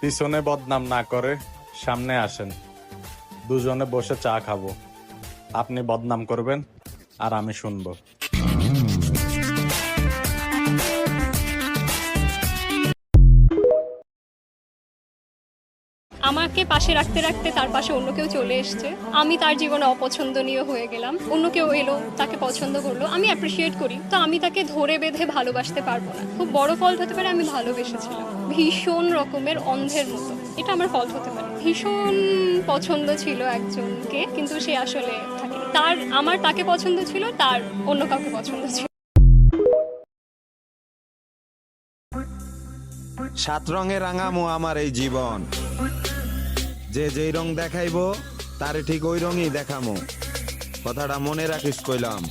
পিছনে বদনাম না করে সামনে আসেন, দুজনে বসে চা খাবো। আপনি বদনাম করবেন আর আমি শুনবো। আমাকে পাশে রাখতে রাখতে তার পাশে অন্য কেউ চলে এসছে। আমি তার জীবনে অপছন্দনীয় হয়ে গেলাম। অন্য কেউ এলো, তাকে পছন্দ করলো, আমি অ্যাপ্রিসিয়েট করি, তো আমি তাকে ধরে বেঁধে ভালোবাসতে পারবো না। খুব বড় ফল্ট হতে পারে আমি ভালোবেসেছিলাম ভীষণ রকমের অন্ধের মতো, এটা আমার ফল্ট হতে পারে। ভীষণ পছন্দ ছিল একজনকে, কিন্তু সে আসলে থাকে আমার তাকে পছন্দ ছিল, তার অন্য কাউকে পছন্দ ছিল। 7 রঙে রাঙামো আমার এই জীবন, যে যেই রং দেখাইবো তারে ঠিক ওই রঙই দেখামো। কথাটা মনে রাখিস কইলাম।